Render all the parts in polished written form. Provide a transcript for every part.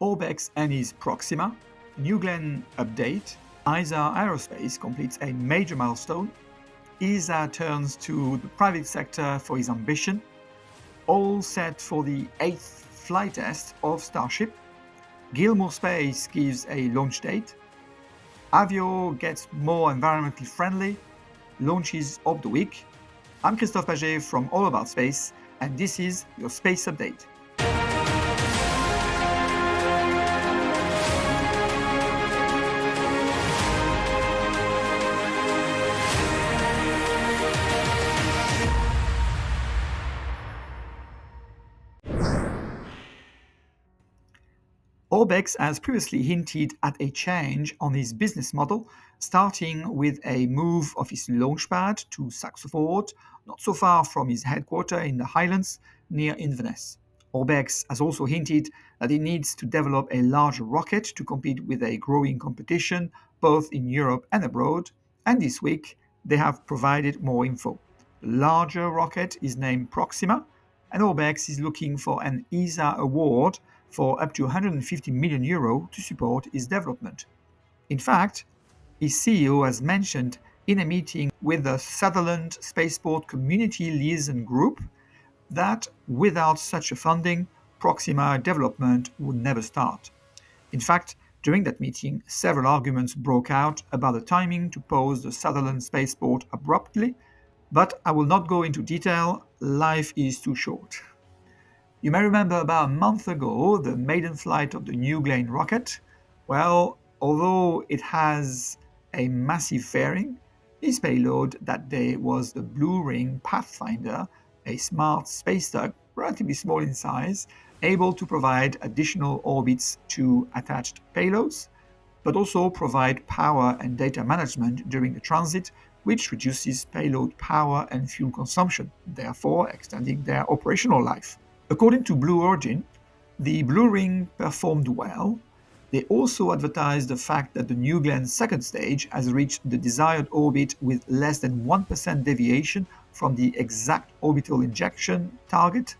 Orbex and his Proxima, New Glenn update, Isar Aerospace completes a major milestone, Isar turns to the private sector for his ambition, all set for the 8th flight test of Starship, Gilmour Space gives a launch date, Avio gets more environmentally friendly, launches of the week. I'm Christophe Paget from All About Space, and this is your Space Update. Orbex has previously hinted at a change on his business model, starting with a move of his launchpad to Saxford, not so far from his headquarters in the Highlands near Inverness. Orbex has also hinted that it needs to develop a larger rocket to compete with a growing competition both in Europe and abroad, and this week they have provided more info. The larger rocket is named Proxima, and Orbex is looking for an Isar award for up to €150 million to support its development. In fact, his CEO has mentioned in a meeting with the Sutherland Spaceport Community Liaison Group that without such a funding, Proxima development would never start. In fact, during that meeting, several arguments broke out about the timing to pause the Sutherland Spaceport abruptly, but I will not go into detail, life is too short. You may remember about a month ago the maiden flight of the New Glenn rocket. Well, although it has a massive fairing, its payload that day was the Blue Ring Pathfinder, a smart space tug, relatively small in size, able to provide additional orbits to attached payloads, but also provide power and data management during the transit, which reduces payload power and fuel consumption, therefore extending their operational life. According to Blue Origin, the Blue Ring performed well. They also advertised the fact that the New Glenn second stage has reached the desired orbit with less than 1% deviation from the exact orbital injection target,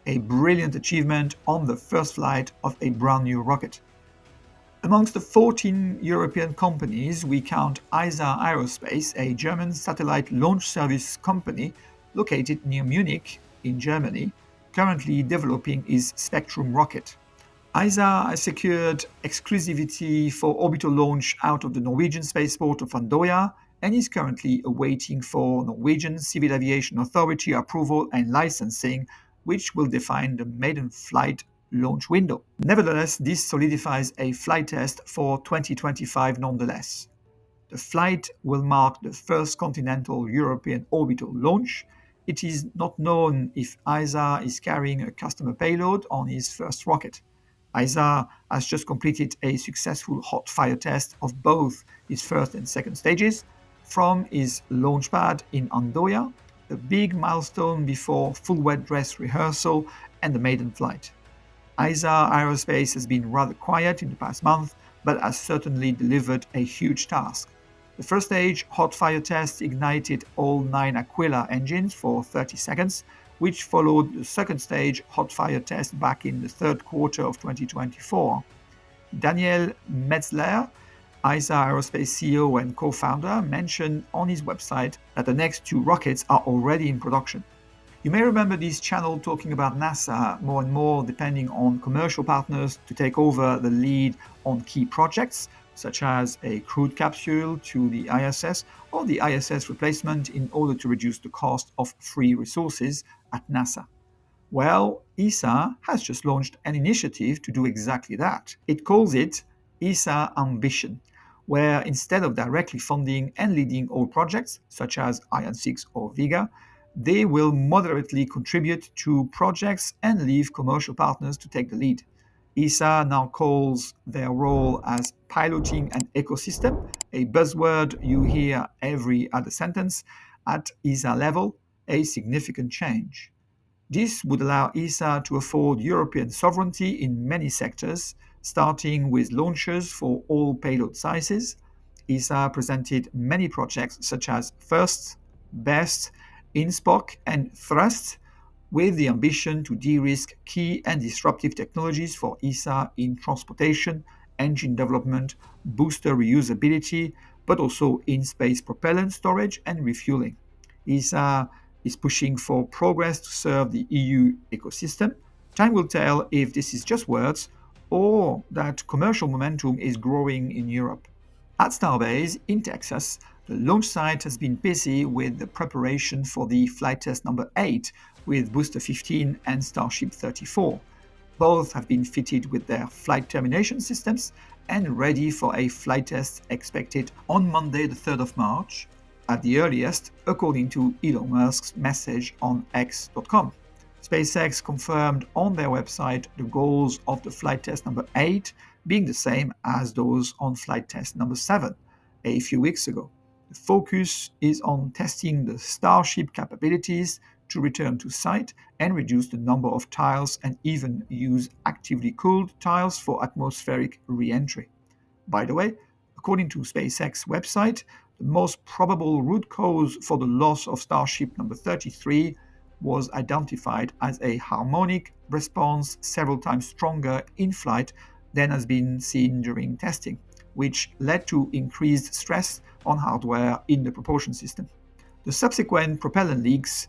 a brilliant achievement on the first flight of a brand new rocket. Amongst the 14 European companies, we count Isar Aerospace, a German satellite launch service company located near Munich in Germany, currently developing his Spectrum rocket. Isar has secured exclusivity for orbital launch out of the Norwegian spaceport of Andøya and is currently awaiting for Norwegian Civil Aviation Authority approval and licensing, which will define the maiden flight launch window. Nevertheless, this solidifies a flight test for 2025 nonetheless. The flight will mark the first continental European orbital launch. It is not known if Isar is carrying a customer payload on his first rocket. Isar has just completed a successful hot fire test of both his first and second stages from his launch pad in Andøya, a big milestone before full wet dress rehearsal and the maiden flight. Isar Aerospace has been rather quiet in the past month, but has certainly delivered a huge task. The first stage hot fire test ignited all 9 Aquila engines for 30 seconds, which followed the second stage hot fire test back in the third quarter of 2024. Daniel Metzler, Isar Aerospace CEO and co-founder, mentioned on his website that the next 2 rockets are already in production. You may remember this channel talking about NASA more and more depending on commercial partners to take over the lead on key projects, such as a crewed capsule to the ISS or the ISS replacement in order to reduce the cost of free resources at NASA. Well, ESA has just launched an initiative to do exactly that. It calls it ESA Ambition, where instead of directly funding and leading all projects, such as Ariane 6 or Vega, they will moderately contribute to projects and leave commercial partners to take the lead. ESA now calls their role as piloting an ecosystem, a buzzword you hear every other sentence. At ESA level, a significant change. This would allow ESA to afford European sovereignty in many sectors, starting with launchers for all payload sizes. ESA presented many projects such as FIRST, BEST, INSPOC, and THRUST, with the ambition to de-risk key and disruptive technologies for ESA in transportation, engine development, booster reusability, but also in-space propellant storage and refueling. ESA is pushing for progress to serve the EU ecosystem. Time will tell if this is just words or that commercial momentum is growing in Europe. At Starbase in Texas, the launch site has been busy with the preparation for the flight test number 8 with Booster 15 and Starship 34. Both have been fitted with their flight termination systems and ready for a flight test expected on Monday, the 3rd of March, at the earliest, according to Elon Musk's message on X.com. SpaceX confirmed on their website the goals of the flight test number 8 being the same as those on flight test number 7 a few weeks ago. The focus is on testing the Starship capabilities to return to site and reduce the number of tiles and even use actively cooled tiles for atmospheric re-entry. By the way, according to SpaceX website, the most probable root cause for the loss of Starship number 33 was identified as a harmonic response several times stronger in flight than has been seen during testing, which led to increased stress on hardware in the propulsion system. The subsequent propellant leaks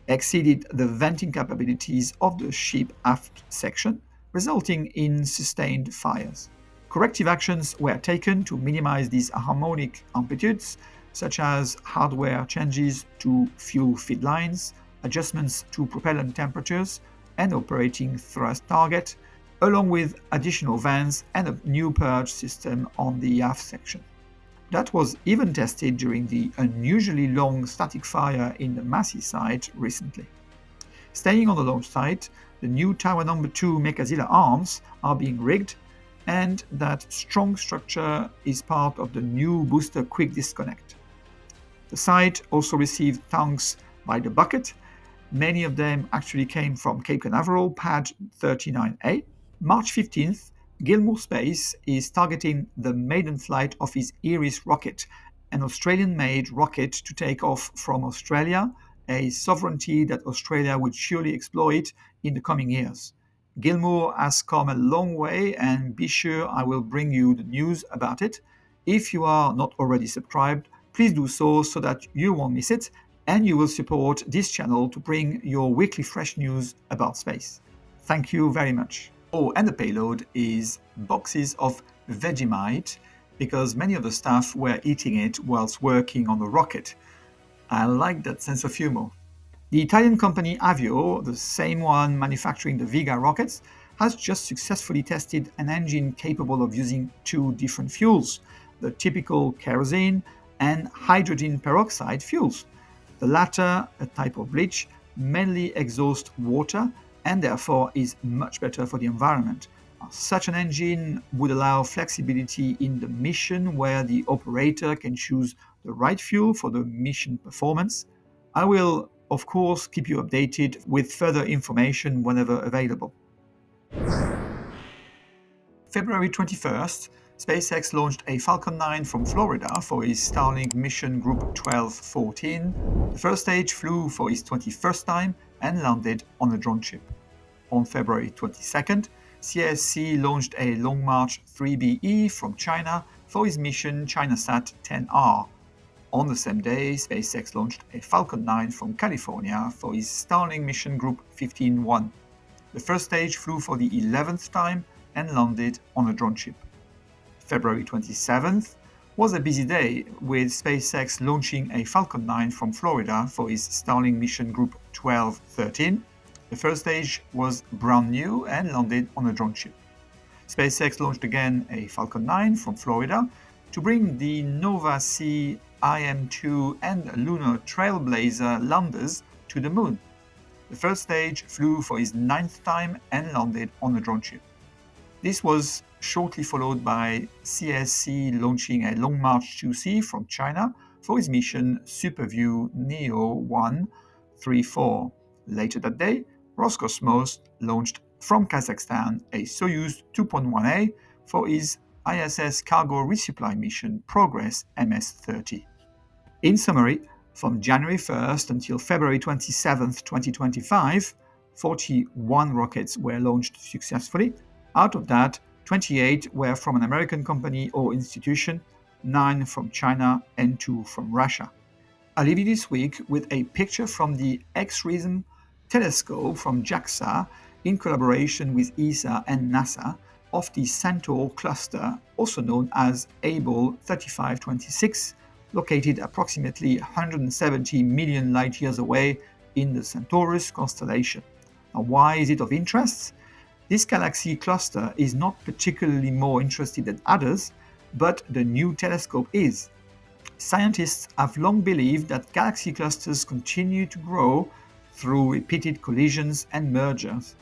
exceeded the venting capabilities of the ship aft section, resulting in sustained fires. Corrective actions were taken to minimize these harmonic amplitudes, such as hardware changes to fuel feed lines, adjustments to propellant temperatures, and operating thrust target, along with additional vents and a new purge system on the aft section. That was even tested during the unusually long static fire in the Massey site recently. Staying on the launch site, the new Tower No. 2 Mechazilla arms are being rigged, and that strong structure is part of the new booster quick disconnect. The site also received tanks by the bucket. Many of them actually came from Cape Canaveral Pad 39A. March 15th, Gilmour Space is targeting the maiden flight of his Iris rocket, an Australian-made rocket to take off from Australia, a sovereignty that Australia would surely exploit in the coming years. Gilmour has come a long way, and be sure I will bring you the news about it. If you are not already subscribed, please do so that you won't miss it, and you will support this channel to bring your weekly fresh news about space. Thank you very much. Oh, and the payload is boxes of Vegemite, because many of the staff were eating it whilst working on the rocket. I like that sense of humor. The Italian company Avio, the same one manufacturing the Vega rockets, has just successfully tested an engine capable of using two different fuels, the typical kerosene and hydrogen peroxide fuels. The latter, a type of bleach, mainly exhausts water and therefore is much better for the environment. Such an engine would allow flexibility in the mission where the operator can choose the right fuel for the mission performance. I will, of course, keep you updated with further information whenever available. February 21st, SpaceX launched a Falcon 9 from Florida for its Starlink mission Group 1214. The first stage flew for its 21st time and landed on a drone ship. On February 22nd, CSC launched a Long March 3BE from China for its mission ChinaSat 10R. On the same day, SpaceX launched a Falcon 9 from California for its Starlink mission Group 15-1. The first stage flew for the 11th time and landed on a drone ship. February 27th was a busy day, with SpaceX launching a Falcon 9 from Florida for its Starlink mission Group 1213. The first stage was brand new and landed on a drone ship. SpaceX launched again a Falcon 9 from Florida to bring the Nova C IM-2 and Lunar Trailblazer landers to the moon. The first stage flew for its 9th time and landed on a drone ship. This was shortly followed by CSC launching a Long March 2C from China for its mission SuperView Neo 134. Later that day, Roscosmos launched from Kazakhstan a Soyuz 2.1A for its ISS cargo resupply mission Progress MS-30. In summary, From January 1st until February 27th, 2025, 41 rockets were launched successfully. Out of that, 28 were from an American company or institution, 9 from China, and 2 from Russia. I'll leave you this week with a picture from the X-RISM telescope from JAXA in collaboration with ESA and NASA of the Centaur cluster, also known as Able 3526, located approximately 170 million light years away in the Centaurus constellation. Now, why is it of interest? This galaxy cluster is not particularly more interested than others, but the new telescope is. Scientists have long believed that galaxy clusters continue to grow through repeated collisions and mergers,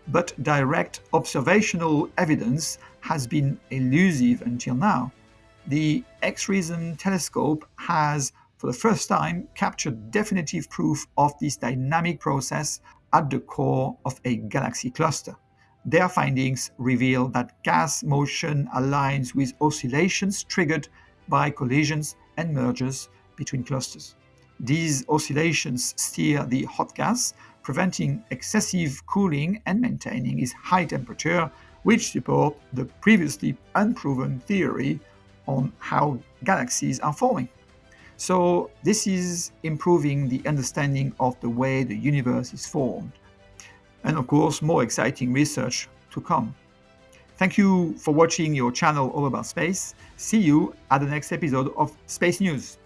but direct observational evidence has been elusive until now. The X-RISM telescope has, for the first time, captured definitive proof of this dynamic process at the core of a galaxy cluster. Their findings reveal that gas motion aligns with oscillations triggered by collisions and mergers between clusters. These oscillations steer the hot gas, preventing excessive cooling and maintaining its high temperature, which support the previously unproven theory on how galaxies are forming. So, this is improving the understanding of the way the universe is formed. And of course, more exciting research to come. Thank you for watching your channel All About Space. See you at the next episode of Space News.